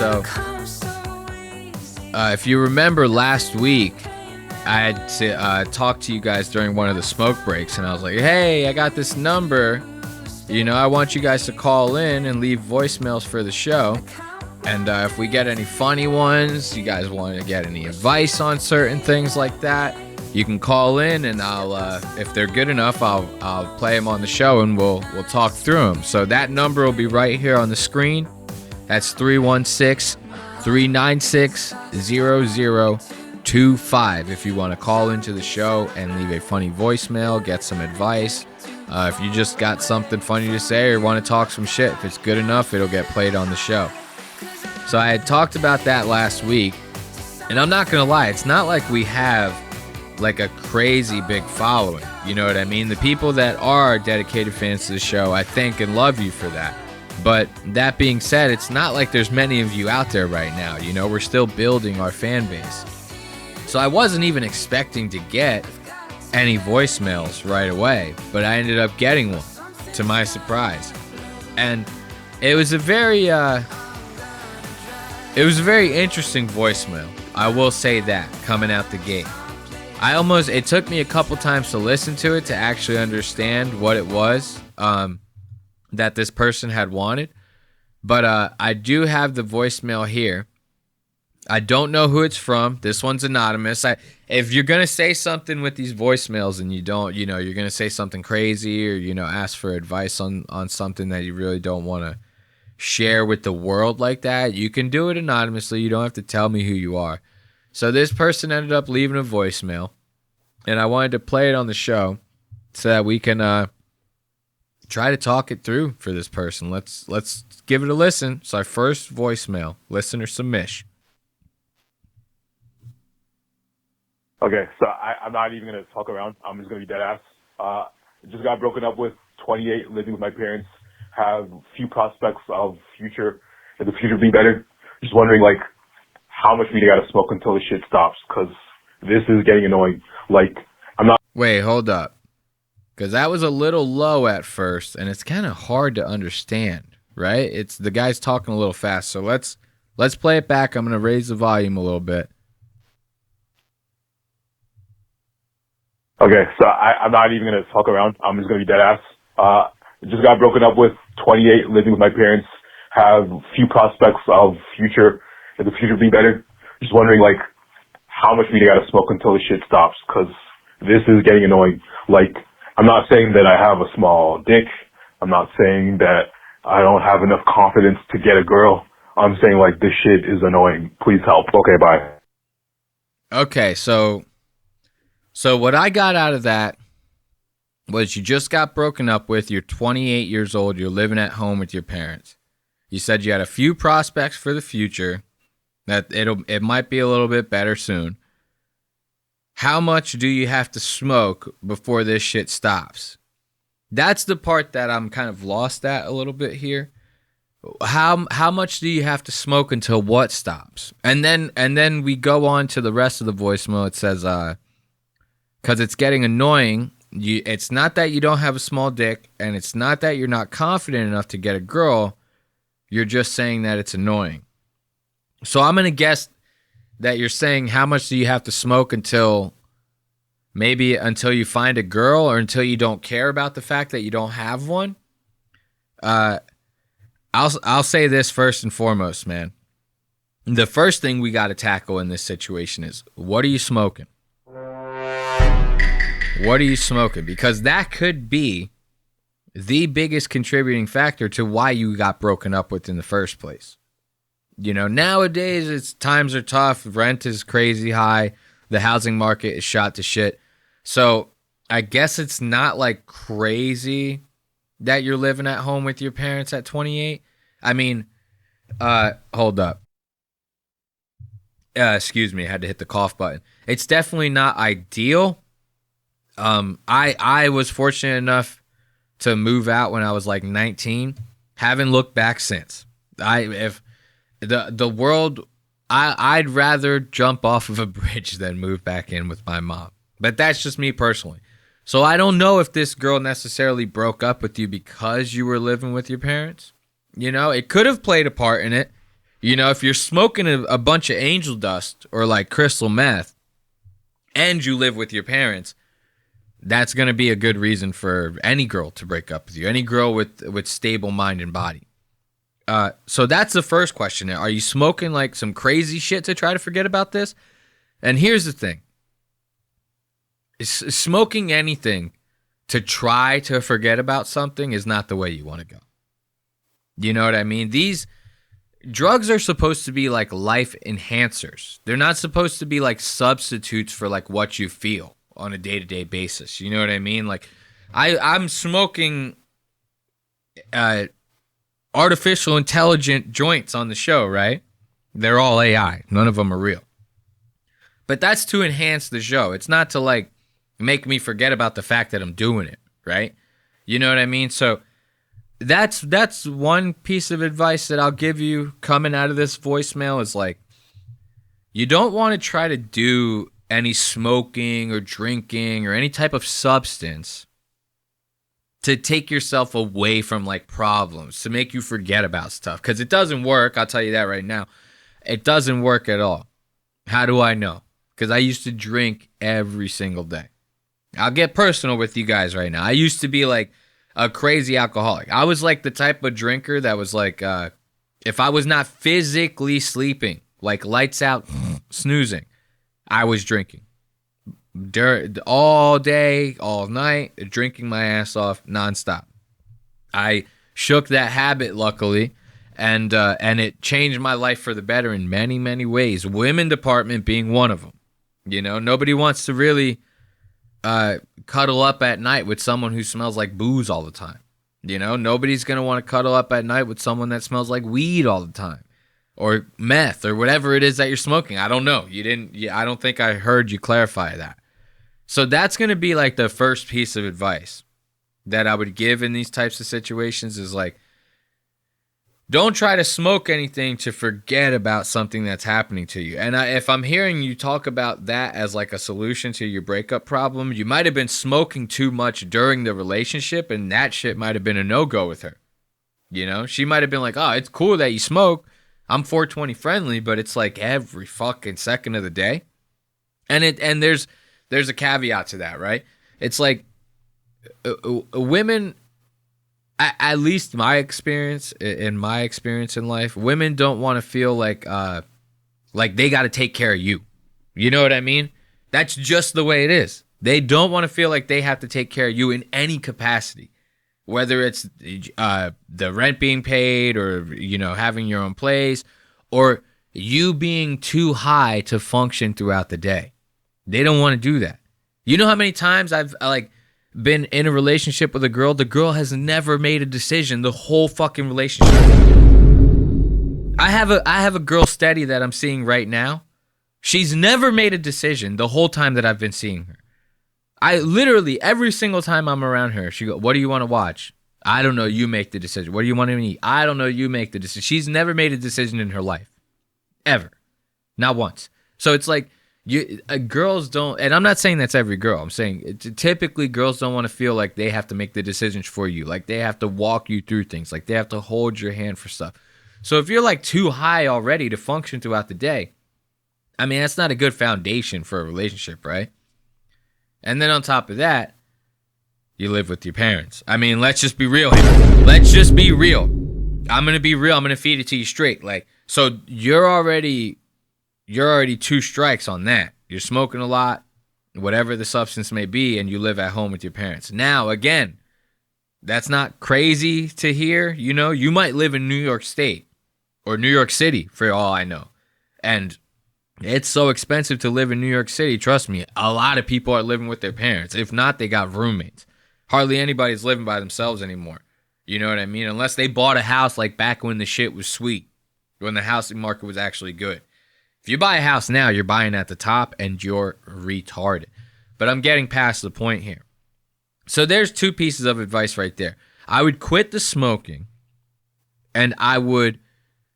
So, if you remember last week, I had talked to you guys during one of the smoke breaks, and I was like, hey, I got this number. I want you guys to call in and leave voicemails for the show. And if we get any funny ones, you guys want to get any advice on certain things like that, you can call in, and I'll, if they're good enough, I'll play them on the show, and we'll talk through them. So that number will be right here on the screen. That's 316-396-0025 if you want to call into the show and leave a funny voicemail, get some advice. If you just got something funny to say or want to talk some shit, if it's good enough, it'll get played on the show. So I had talked about that last week, and I'm not going to lie, it's not like we have like a crazy big following. You know what I mean? The people that are dedicated fans to the show, I thank and love you for that. But that being said, it's not like there's many of you out there right now. We're still building our fan base. So I wasn't even expecting to get any voicemails right away, but I ended up getting one, to my surprise. And it was a very interesting voicemail. I will say that, coming out the gate. It took me a couple times to listen to it to actually understand what it was that this person had wanted. But I do have the voicemail here. I don't know who it's from. This one's anonymous. If you're going to say something with these voicemails and you don't, you're going to say something crazy or, ask for advice on something that you really don't want to share with the world like that, you can do it anonymously. You don't have to tell me who you are. So this person ended up leaving a voicemail, and I wanted to play it on the show so that we can try to talk it through for this person. Let's give it a listen. It's our first voicemail, listener submission. Okay, so I'm not even going to talk around. I'm just going to be dead ass. Just got broken up with, 28, living with my parents, have few prospects of the future being better. Just wondering, how much weed I got to smoke until the shit stops, because this is getting annoying. Wait, hold up. Because that was a little low at first, and it's kind of hard to understand, right? It's the guy's talking a little fast, so let's play it back. I'm going to raise the volume a little bit. Okay, so I'm not even going to talk around. I'm just going to be dead ass. Just got broken up with, 28, living with my parents, have few prospects of the future being better. Just wondering, how much weed I got to smoke until the shit stops, because this is getting annoying. I'm not saying that I have a small dick. I'm not saying that I don't have enough confidence to get a girl. I'm saying, this shit is annoying. Please help. Okay, bye. Okay, so what I got out of that was you just got broken up with, you're 28 years old, you're living at home with your parents. You said you had a few prospects for the future, that it might be a little bit better soon. How much do you have to smoke before this shit stops? That's the part that I'm kind of lost at a little bit here. How much do you have to smoke until what stops? And then we go on to the rest of the voicemail. It says, because it's getting annoying. It's not that you don't have a small dick, and it's not that you're not confident enough to get a girl. You're just saying that it's annoying. So I'm going to guess that you're saying how much do you have to smoke until you find a girl, or until you don't care about the fact that you don't have one. I'll say this first and foremost, man. The first thing we got to tackle in this situation is, what are you smoking? What are you smoking? Because that could be the biggest contributing factor to why you got broken up with in the first place. Nowadays times are tough. Rent is crazy high. The housing market is shot to shit. So I guess it's not crazy that you're living at home with your parents at 28. I mean, hold up. Excuse me, I had to hit the cough button. It's definitely not ideal. I was fortunate enough to move out when I was 19. Haven't looked back since. I'd rather jump off of a bridge than move back in with my mom. But that's just me personally. So I don't know if this girl necessarily broke up with you because you were living with your parents. It could have played a part in it. You know, if you're smoking a bunch of angel dust or like crystal meth and you live with your parents, that's going to be a good reason for any girl to break up with you, any girl with stable mind and body. So that's the first question. Are you smoking like some crazy shit to try to forget about this? And here's the thing. Smoking anything to try to forget about something is not the way you want to go. You know what I mean? These drugs are supposed to be like life enhancers. They're not supposed to be like substitutes for like what you feel on a day-to-day basis. You know what I mean? Like I'm smoking artificial intelligent joints on the show, right? They're all AI. None of them are real. But that's to enhance the show. It's not to like make me forget about the fact that I'm doing it, right? You know what I mean? So that's one piece of advice that I'll give you coming out of this voicemail is like, you don't want to try to do any smoking or drinking or any type of substance to take yourself away from like problems, to make you forget about stuff. Because it doesn't work. I'll tell you that right now. It doesn't work at all. How do I know? Because I used to drink every single day. I'll get personal with you guys right now. I used to be like a crazy alcoholic. I was like the type of drinker that was like, if I was not physically sleeping, like lights out, snoozing, I was drinking. All day, all night, drinking my ass off nonstop. I shook that habit, luckily, and it changed my life for the better in many, many ways. Women department being one of them. You know, nobody wants to really cuddle up at night with someone who smells like booze all the time. You know, nobody's gonna want to cuddle up at night with someone that smells like weed all the time, or meth, or whatever it is that you're smoking. I don't know. I don't think I heard you clarify that. So that's going to be like the first piece of advice that I would give in these types of situations is like, don't try to smoke anything to forget about something that's happening to you. And if I'm hearing you talk about that as like a solution to your breakup problem, you might have been smoking too much during the relationship, and that shit might have been a no-go with her. You know, she might have been like, oh, it's cool that you smoke. I'm 420 friendly, but it's like every fucking second of the day. And there's a caveat to that, right? It's like women, at least in my experience in life, women don't want to feel like they got to take care of you. You know what I mean? That's just the way it is. They don't want to feel like they have to take care of you in any capacity, whether it's the rent being paid, or you know, having your own place, or you being too high to function throughout the day. They don't want to do that. You know how many times I've been in a relationship with a girl? The girl has never made a decision the whole fucking relationship. I have a girl steady that I'm seeing right now. She's never made a decision the whole time that I've been seeing her. I literally, every single time I'm around her, she goes, what do you want to watch? I don't know, you make the decision. What do you want to eat? I don't know, you make the decision. She's never made a decision in her life. Ever. Not once. So it's like, girls don't, and I'm not saying that's every girl. I'm saying typically girls don't want to feel like they have to make the decisions for you. Like they have to walk you through things. Like they have to hold your hand for stuff. So if you're like too high already to function throughout the day, I mean, that's not a good foundation for a relationship, right? And then on top of that, you live with your parents. I mean, let's just be real here. Let's just be real. I'm going to be real. I'm going to feed it to you straight. Like, so you're already 2 strikes on that. You're smoking a lot, whatever the substance may be, and you live at home with your parents. Now, again, that's not crazy to hear. You know, you might live in New York State or New York City for all I know. And it's so expensive to live in New York City. Trust me, a lot of people are living with their parents. If not, they got roommates. Hardly anybody's living by themselves anymore. You know what I mean? Unless they bought a house like back when the shit was sweet, when the housing market was actually good. If you buy a house now, you're buying at the top and you're retarded. But I'm getting past the point here. So there's 2 pieces of advice right there. I would quit the smoking, and I would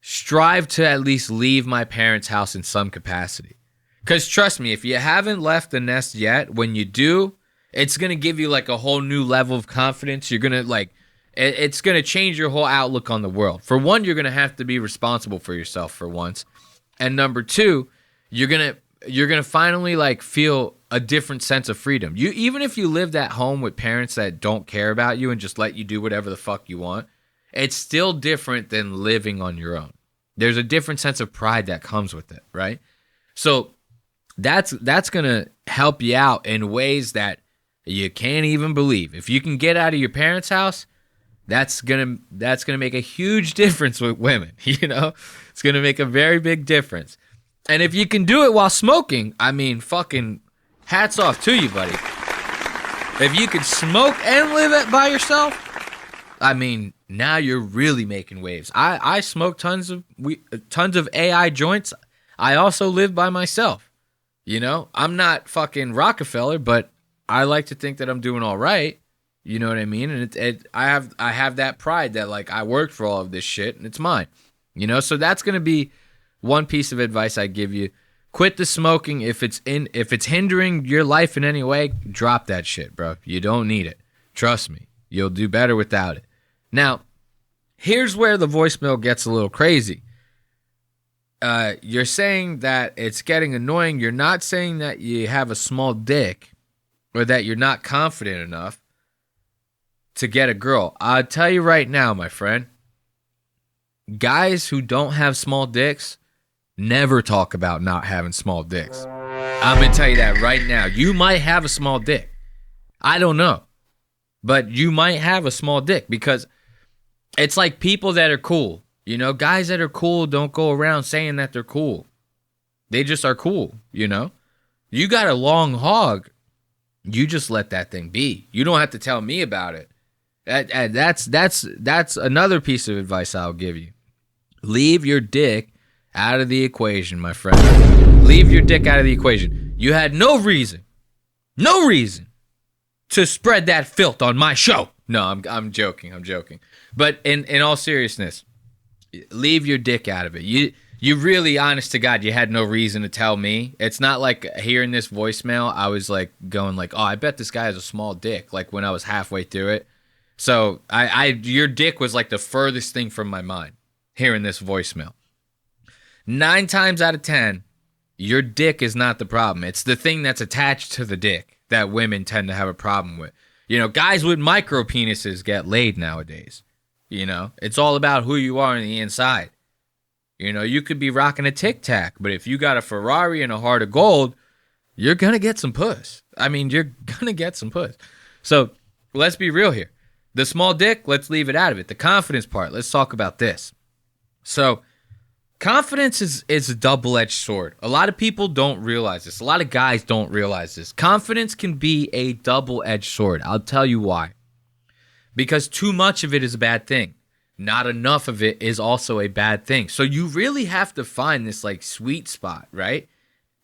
strive to at least leave my parents' house in some capacity. Because trust me, if you haven't left the nest yet, when you do, it's going to give you like a whole new level of confidence. You're going to like, It's going to change your whole outlook on the world. For one, you're going to have to be responsible for yourself for once. And number two, you're going to finally like feel a different sense of freedom. You even if you lived at home with parents that don't care about you and just let you do whatever the fuck you want, it's still different than living on your own. There's a different sense of pride that comes with it, right? So that's going to help you out in ways that you can't even believe. If you can get out of your parents' house, that's gonna make a huge difference with women. You know, it's gonna make a very big difference. And if you can do it while smoking, I mean, fucking hats off to you, buddy. If you can smoke and live by yourself, I mean, now you're really making waves. I smoke tons of AI joints. I also live by myself. You know, I'm not fucking Rockefeller, but I like to think that I'm doing all right. You know what I mean? And I have that pride that like I worked for all of this shit and it's mine. You know, so that's gonna be one piece of advice I give you. Quit the smoking. If it's hindering your life in any way, drop that shit, bro. You don't need it. Trust me, you'll do better without it. Now, here's where the voicemail gets a little crazy. You're saying that it's getting annoying. You're not saying that you have a small dick or that you're not confident enough to get a girl. I'll tell you right now, my friend, guys who don't have small dicks never talk about not having small dicks. I'm going to tell you that right now. You might have a small dick. I don't know. But you might have a small dick because it's like people that are cool. You know, guys that are cool don't go around saying that they're cool. They just are cool, you know? You got a long hog. You just let that thing be. You don't have to tell me about it. That's another piece of advice I'll give you. Leave your dick out of the equation, my friend. Leave your dick out of the equation. You had no reason to spread that filth on my show. No, I'm joking. But in all seriousness, leave your dick out of it. You really, honest to God, you had no reason to tell me. It's not like hearing this voicemail, I was like going like, oh, I bet this guy has a small dick, like when I was halfway through it. So your dick was like the furthest thing from my mind, hearing this voicemail. 9 times out of 10, your dick is not the problem. It's the thing that's attached to the dick that women tend to have a problem with. You know, guys with micro penises get laid nowadays. You know, it's all about who you are on the inside. You know, you could be rocking a Tic Tac, but if you got a Ferrari and a heart of gold, you're going to get some puss. I mean, you're going to get some puss. So let's be real here. The small dick, let's leave it out of it. The confidence part, let's talk about this. So confidence is a double-edged sword. A lot of people don't realize this. A lot of guys don't realize this. Confidence can be a double-edged sword. I'll tell you why. Because too much of it is a bad thing. Not enough of it is also a bad thing. So you really have to find this like sweet spot, right?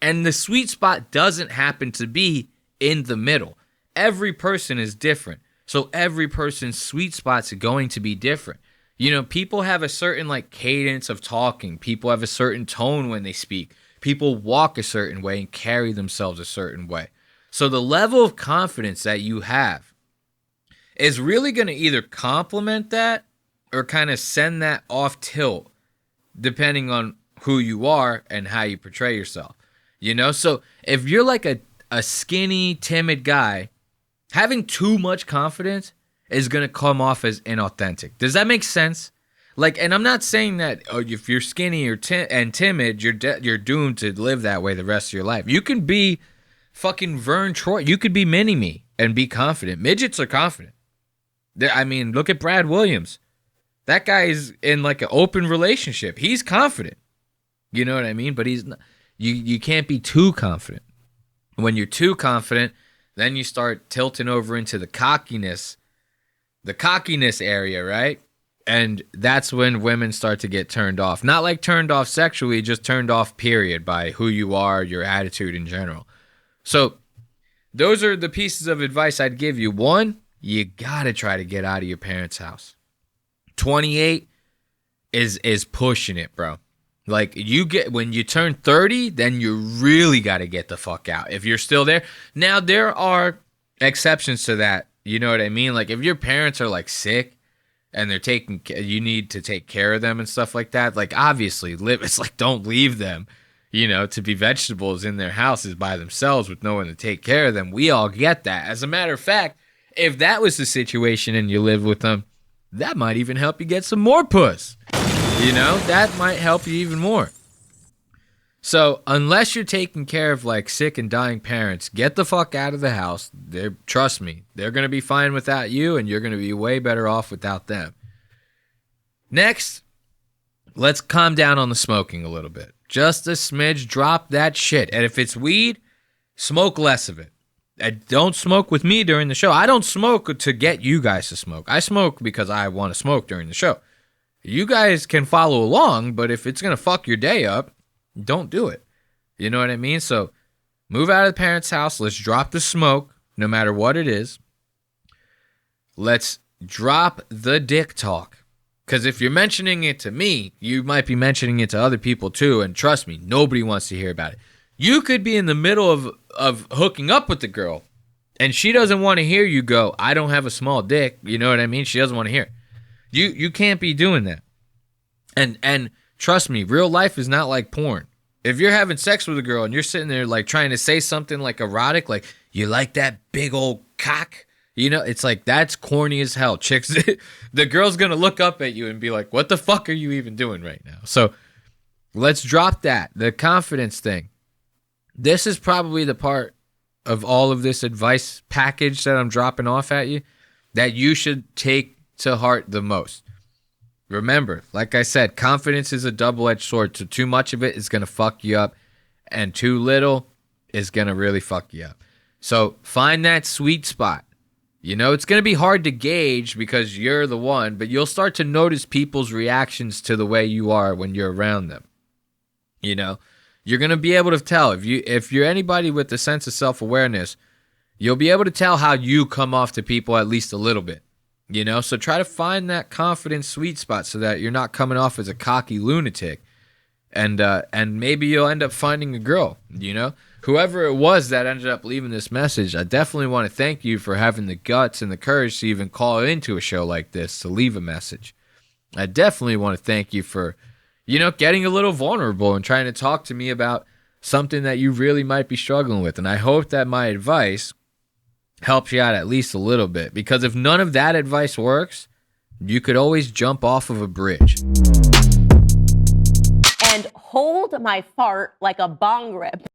And the sweet spot doesn't happen to be in the middle. Every person is different. So every person's sweet spots are going to be different. You know, people have a certain like cadence of talking. People have a certain tone when they speak. People walk a certain way and carry themselves a certain way. So the level of confidence that you have is really going to either complement that or kind of send that off tilt, depending on who you are and how you portray yourself. You know, so if you're like a skinny, timid guy, having too much confidence is going to come off as inauthentic. Does that make sense? Like, and I'm not saying that if you're skinny or and timid, you're doomed to live that way the rest of your life. You can be fucking Vern Troy. You could be mini-me and be confident. Midgets are confident. I mean, look at Brad Williams. That guy is in like an open relationship. He's confident. You know what I mean? But he's not, you can't be too confident. When you're too confident, then you start tilting over into the cockiness area, right? And that's when women start to get turned off. Not like turned off sexually, just turned off, period, by who you are, your attitude in general. So those are the pieces of advice I'd give you. One, you got to try to get out of your parents' house. 28 is pushing it, bro. Like, when you turn 30, then you really got to get the fuck out. If you're still there. Now, there are exceptions to that. You know what I mean? Like, if your parents are, like, sick and they're taking, you need to take care of them and stuff like that. Like, obviously, it's like, don't leave them, to be vegetables in their houses by themselves with no one to take care of them. We all get that. As a matter of fact, if that was the situation and you live with them, that might even help you get some more puss. That might help you even more. So unless you're taking care of like sick and dying parents, get the fuck out of the house. Trust me, they're going to be fine without you, and you're going to be way better off without them. Next, let's calm down on the smoking a little bit. Just a smidge, drop that shit. And if it's weed, smoke less of it. And don't smoke with me during the show. I don't smoke to get you guys to smoke. I smoke because I want to smoke during the show. You guys can follow along, but if it's going to fuck your day up, don't do it. You know what I mean? So move out of the parents' house. Let's drop the smoke, no matter what it is. Let's drop the dick talk. Because if you're mentioning it to me, you might be mentioning it to other people too. And trust me, nobody wants to hear about it. You could be in the middle of hooking up with the girl, and she doesn't want to hear you go, I don't have a small dick. You know what I mean? She doesn't want to hear it. You can't be doing that. And trust me, real life is not like porn. If you're having sex with a girl and you're sitting there like trying to say something like erotic, like, you like that big old cock? It's like, that's corny as hell. Chicks, the girl's going to look up at you and be like, what the fuck are you even doing right now? So let's drop that. The confidence thing. This is probably the part of all of this advice package that I'm dropping off at you that you should take to heart the most. Remember, like I said, confidence is a double-edged sword. So too much of it is going to fuck you up, and too little is going to really fuck you up. So find that sweet spot. It's going to be hard to gauge because you're the one, but you'll start to notice people's reactions to the way you are when you're around them. You're going to be able to tell. If you're anybody with a sense of self-awareness, you'll be able to tell how you come off to people at least a little bit. So try to find that confident sweet spot so that you're not coming off as a cocky lunatic. And maybe you'll end up finding a girl, Whoever it was that ended up leaving this message, I definitely want to thank you for having the guts and the courage to even call into a show like this to leave a message. I definitely want to thank you for, getting a little vulnerable and trying to talk to me about something that you really might be struggling with. And I hope that my advice helps you out at least a little bit, because if none of that advice works, you could always jump off of a bridge. And hold my fart like a bong rip.